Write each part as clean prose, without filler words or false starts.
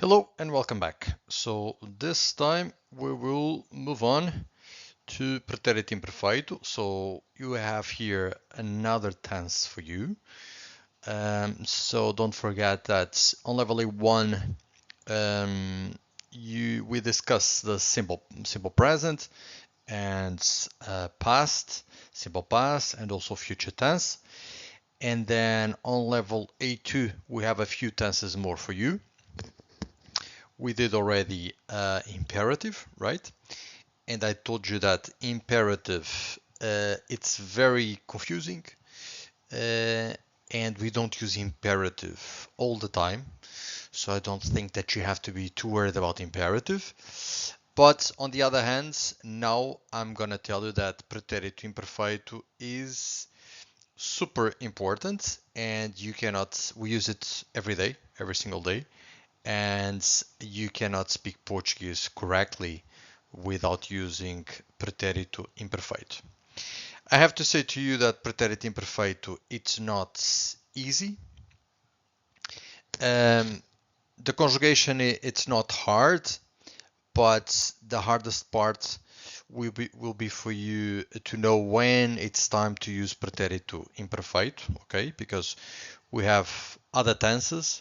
Hello and welcome back. So this time we will move on to Pretérito Imperfeito. So you have here another tense for you. So don't forget that on level A1 we discuss the simple present and past, simple past, and also future tense. And then on level A2 we have a few tenses more for you. We did already imperative, right? And I told you that imperative, it's very confusing, uh, and we don't use imperative all the time. So I don't think that you have to be too worried about imperative. But on the other hand, now I'm gonna tell you that pretérito imperfeito is super important, and we use it every day, every single day, and you cannot speak Portuguese correctly without using pretérito imperfeito. I have to say to you that pretérito imperfeito, it's not easy. The conjugation, it's not hard, but the hardest part will be for you to know when it's time to use pretérito imperfeito, okay? Because we have other tenses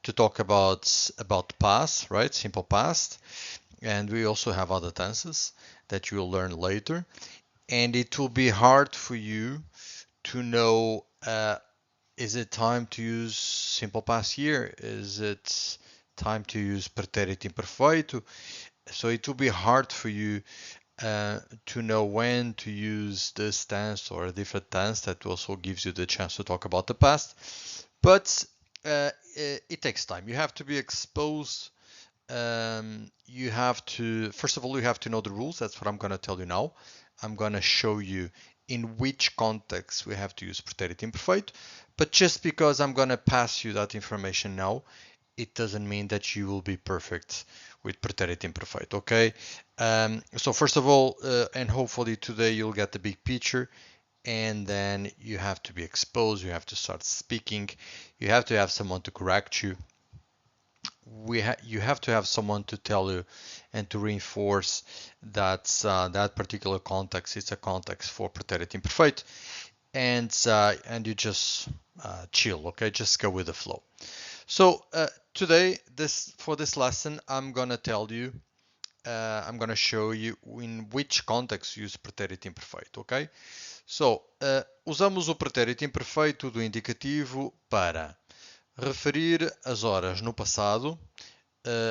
to talk about past, right? Simple past, and we also have other tenses that you'll learn later. And it will be hard for you to know, is it time to use simple past here? Is it time to use pretérito imperfeito? So it will be hard for you to know when to use this tense or a different tense that also gives you the chance to talk about the past. But it takes time. You have to be exposed. You have to, first of all, you have to know the rules. That's what I'm going to tell you now. I'm going to show you in which context we have to use pretérito imperfeito. But just because I'm going to pass you that information now, it doesn't mean that you will be perfect with pretérito imperfeito, okay? So first of all, and hopefully today you'll get the big picture, and then you have to be exposed, you have to start speaking, you have to have someone to correct you. You have to have someone to tell you and to reinforce that that particular context is a context for pretérito imperfeito, and you just chill, okay? Just go with the flow. So today, for this lesson, I'm gonna tell you, I'm gonna show you in which context use pretérito imperfeito, ok? So, usamos o pretérito imperfeito do indicativo para referir as horas no passado.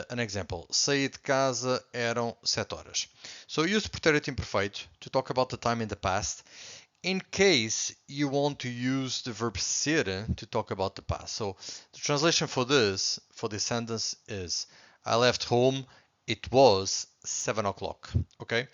An example, saí de casa eram 7 horas. So use pretérito imperfeito to talk about the time in the past in case you want to use the verb ser to talk about the past. So the translation for this sentence is I left home, it was 7 o'clock. Okay?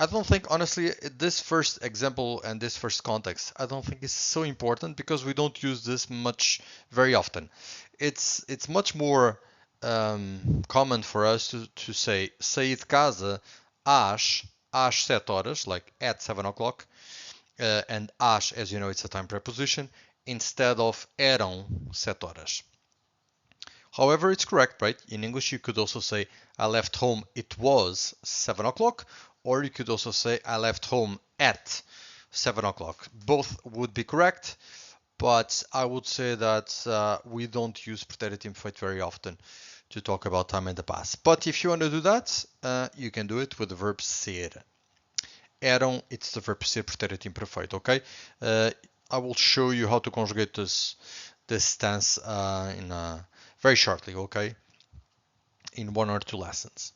I don't think, honestly, this first example and this first context, I don't think is so important because we don't use this much very often. It's much more common for us to say saí de casa às 7 horas, like at 7 o'clock, and às, as you know, it's a time preposition, instead of eram 7 horas. However, it's correct, right? In English, you could also say I left home, it was 7 o'clock, or you could also say I left home at 7 o'clock. Both would be correct, but I would say that we don't use pretérito imperfeito very often to talk about time in the past. But if you want to do that, you can do it with the verb ser. Eram, it's the verb ser pretérito imperfeito, okay? I will show you how to conjugate this tense very shortly, okay? In 1 or 2 lessons.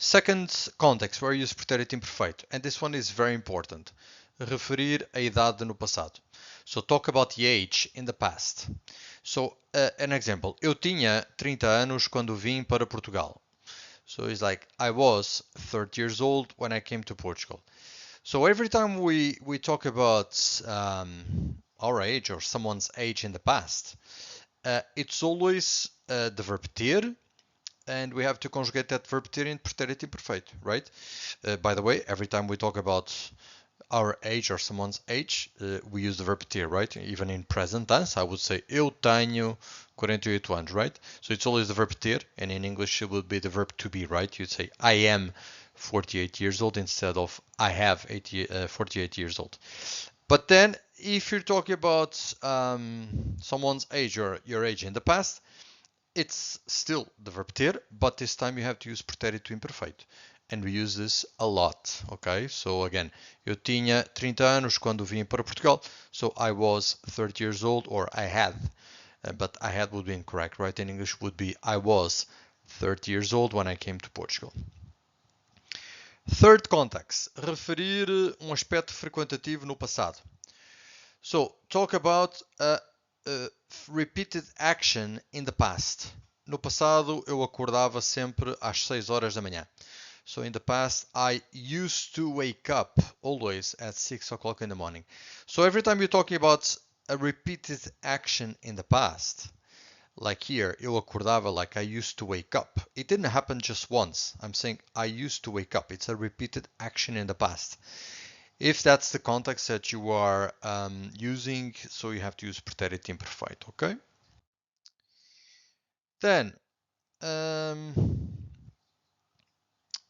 Second context where I use pretérito imperfeito, and this one is very important. Referir a idade no passado. So talk about the age in the past. So an example, eu tinha 30 anos quando vim para Portugal. So it's like I was 30 years old when I came to Portugal. So every time we talk about our age or someone's age in the past, it's always the verb ter, and we have to conjugate that verb ter in pretérito imperfeito, right? By the way, every time we talk about our age or someone's age, we use the verb ter, right? Even in present tense, I would say eu tenho 48 anos, right? So it's always the verb ter, and in English it would be the verb to be, right? You'd say I am 48 years old instead of I have 48 years old. But then if you're talking about someone's age or your age in the past, it's still the verb ter, but this time you have to use pretérito imperfeito. And we use this a lot, okay? So again, eu tinha 30 anos quando vim para Portugal, so I was 30 years old, or I had, but I had would be incorrect, right? In English would be I was 30 years old when I came to Portugal. Third context, referir aspecto frequentativo no passado. So, talk about a repeated action in the past. No passado, eu acordava sempre às 6 horas da manhã. So, in the past, I used to wake up always at 6 o'clock in the morning. So, every time you're talking about a repeated action in the past, like here, eu acordava, like I used to wake up. It didn't happen just once. I'm saying I used to wake up. It's a repeated action in the past. If that's the context that you are using, so you have to use pretérito imperfeito, okay? Then,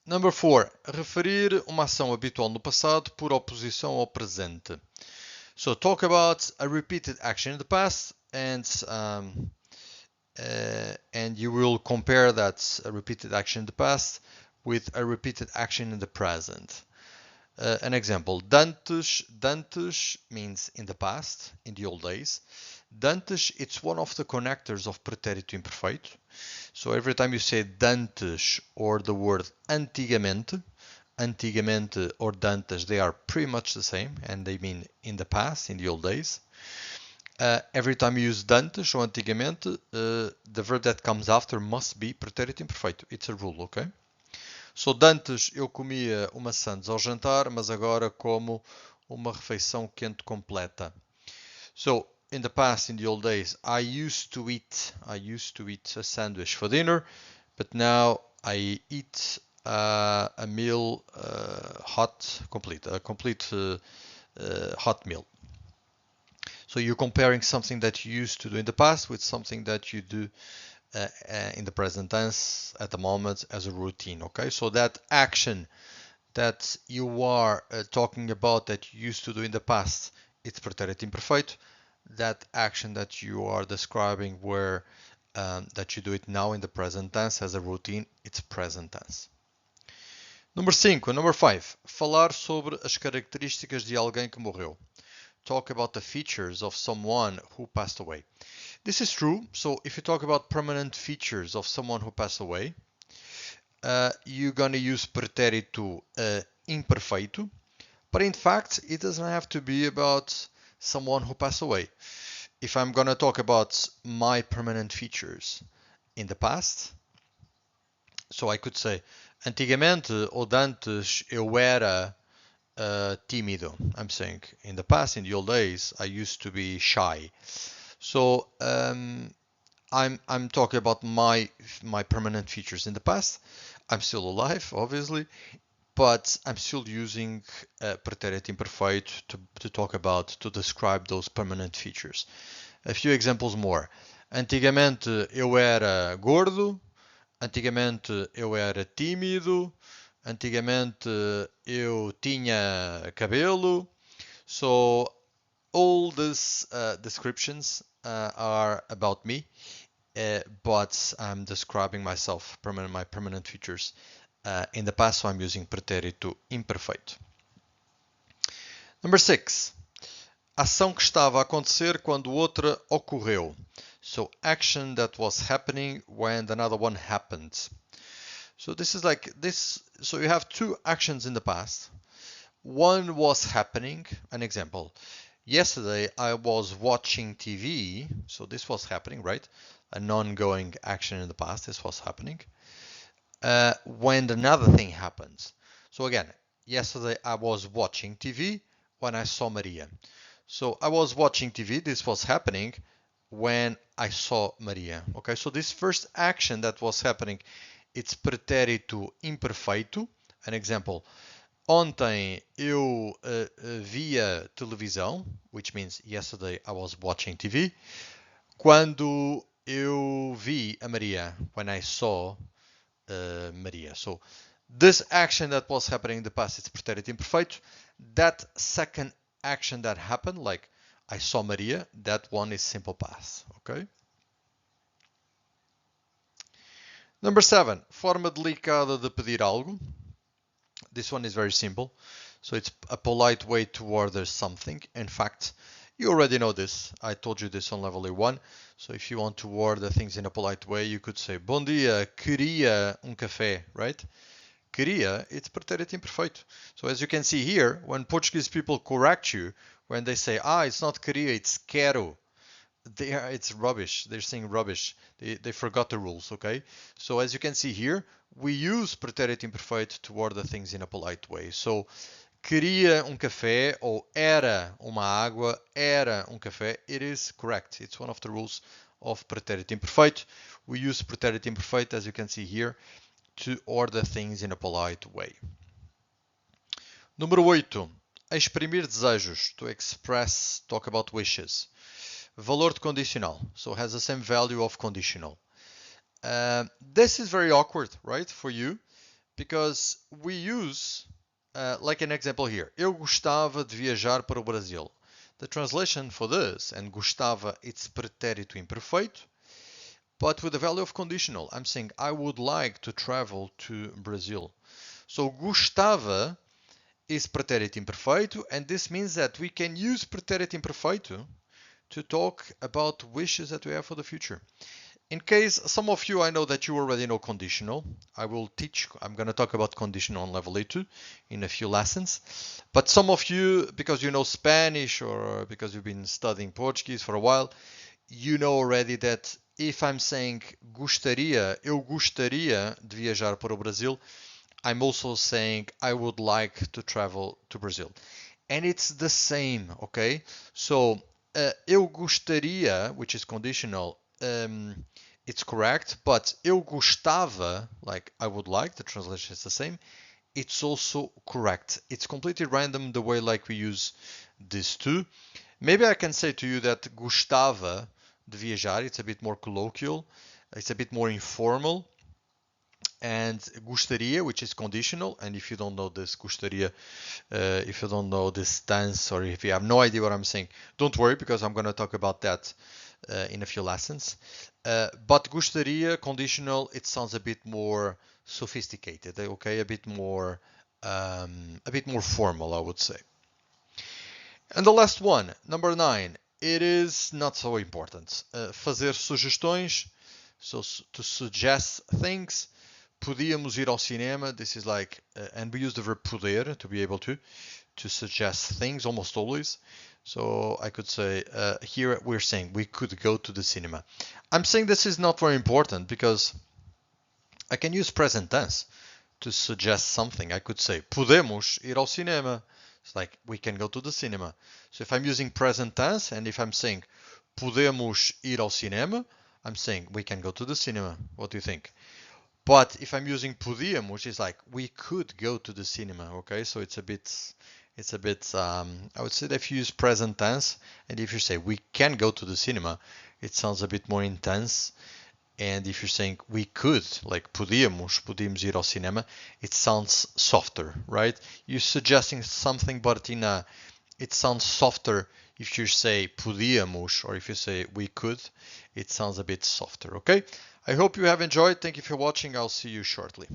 number 4, referir uma ação habitual no passado por oposição ao presente. So talk about a repeated action in the past, and you will compare that a repeated action in the past with a repeated action in the present. An example, dantes means in the past, in the old days. Dantes, it's one of the connectors of pretérito imperfeito. So every time you say dantes or the word antigamente or dantes, they are pretty much the same, and they mean in the past, in the old days. Every time you use dantes or antigamente, the verb that comes after must be pretérito imperfeito. It's a rule, okay? So, dantes eu comia uma sandes ao jantar, mas agora como uma refeição quente completa. So, in the past, in the old days, I used to eat a sandwich for dinner, but now I eat a meal hot, a complete hot meal. So you're comparing something that you used to do in the past with something that you do in the present tense at the moment as a routine, okay? So that action that you are talking about that you used to do in the past, it's pretérito imperfeito. That action that you are describing where that you do it now in the present tense as a routine, it's present tense. Number 5, falar sobre as características de alguém que morreu. Talk about the features of someone who passed away. This is true. So if you talk about permanent features of someone who passed away, you're going to use pretérito imperfeito. But in fact, it doesn't have to be about someone who passed away. If I'm going to talk about my permanent features in the past, so I could say, antigamente ou dantes eu era tímido. I'm saying in the past, in the old days, I used to be shy. So I'm talking about my permanent features in the past. I'm still alive, obviously, but I'm still using pretérito imperfeito to describe those permanent features. A few examples more. Antigamente eu era gordo. Antigamente eu era tímido. Antigamente eu tinha cabelo. So all these descriptions are about me, but I'm describing myself, my permanent features in the past, so I'm using pretérito imperfeito. Number 6. Ação que estava a acontecer quando outra ocorreu. So action that was happening when another one happened. So this is like this. So you have two actions in the past. One was happening. An example. Yesterday I was watching TV. So this was happening, right? An ongoing action in the past. This was happening. When another thing happens. So again, yesterday I was watching TV when I saw Maria. So I was watching TV. This was happening when I saw Maria. Okay, so this first action that was happening, it's pretérito imperfeito. An example. Ontem eu via televisão, which means yesterday I was watching TV. Quando eu vi a Maria, when I saw Maria. So this action that was happening in the past, it's pretérito imperfeito. That second action that happened, like I saw Maria, that one is simple past. Okay. Number 7, forma delicada de pedir algo. This one is very simple. So it's a polite way to order something. In fact, you already know this. I told you this on Level-A1. So if you want to order things in a polite way, you could say, Bom dia, queria café, right? Queria, it's pretérito imperfeito. So as you can see here, when Portuguese people correct you, when they say, it's not queria, it's quero, it's rubbish. They're saying rubbish. They forgot the rules, okay? So as you can see here, we use pretérito imperfeito to order things in a polite way. So, queria café ou era uma água, era café, it is correct. It's one of the rules of pretérito imperfeito. We use pretérito imperfeito, as you can see here, to order things in a polite way. Número 8. Exprimir desejos. To express, talk about wishes. Valor de condicional. So it has the same value of conditional. This is very awkward, right, for you, because we use, like an example here, eu gostava de viajar para o Brasil. The translation for this, and gostava, it's pretérito imperfeito, but with the value of conditional. I'm saying I would like to travel to Brazil. So gostava is pretérito imperfeito, and this means that we can use pretérito imperfeito to talk about wishes that we have for the future. In case some of you, I know that you already know conditional. I'm going to talk about conditional on Level-A2 in a few lessons. But some of you, because you know Spanish or because you've been studying Portuguese for a while, you know already that if I'm saying gostaria, eu gostaria de viajar para o Brasil, I'm also saying I would like to travel to Brazil. And it's the same, okay? So, eu gostaria, which is conditional, it's correct, but eu gostava, like I would like, the translation is the same, it's also correct. It's completely random the way like we use these two. Maybe I can say to you that gostava de viajar, it's a bit more colloquial, it's a bit more informal. And gostaria, which is conditional, and if you don't know this gostaria, if you don't know this tense, or if you have no idea what I'm saying, don't worry, because I'm going to talk about that in a few lessons. But gostaria, conditional, it sounds a bit more sophisticated, okay, a bit more formal, I would say. And the last one, number 9, it is not so important. Fazer sugestões, so to suggest things. Podíamos ir ao cinema. This is like, and we use the verb poder to be able to suggest things almost always. So I could say, here we're saying we could go to the cinema. I'm saying this is not very important because I can use present tense to suggest something. I could say, podemos ir ao cinema. It's like, we can go to the cinema. So if I'm using present tense and if I'm saying, podemos ir ao cinema, I'm saying, we can go to the cinema. What do you think? But if I'm using podíamos, it's like we could go to the cinema, okay? So it's a bit, I would say that if you use present tense and if you say we can go to the cinema, it sounds a bit more intense. And if you're saying we could, like podíamos ir ao cinema, it sounds softer, right? You're suggesting something, but it sounds softer if you say podíamos or if you say we could, it sounds a bit softer, okay? I hope you have enjoyed. Thank you for watching. I'll see you shortly.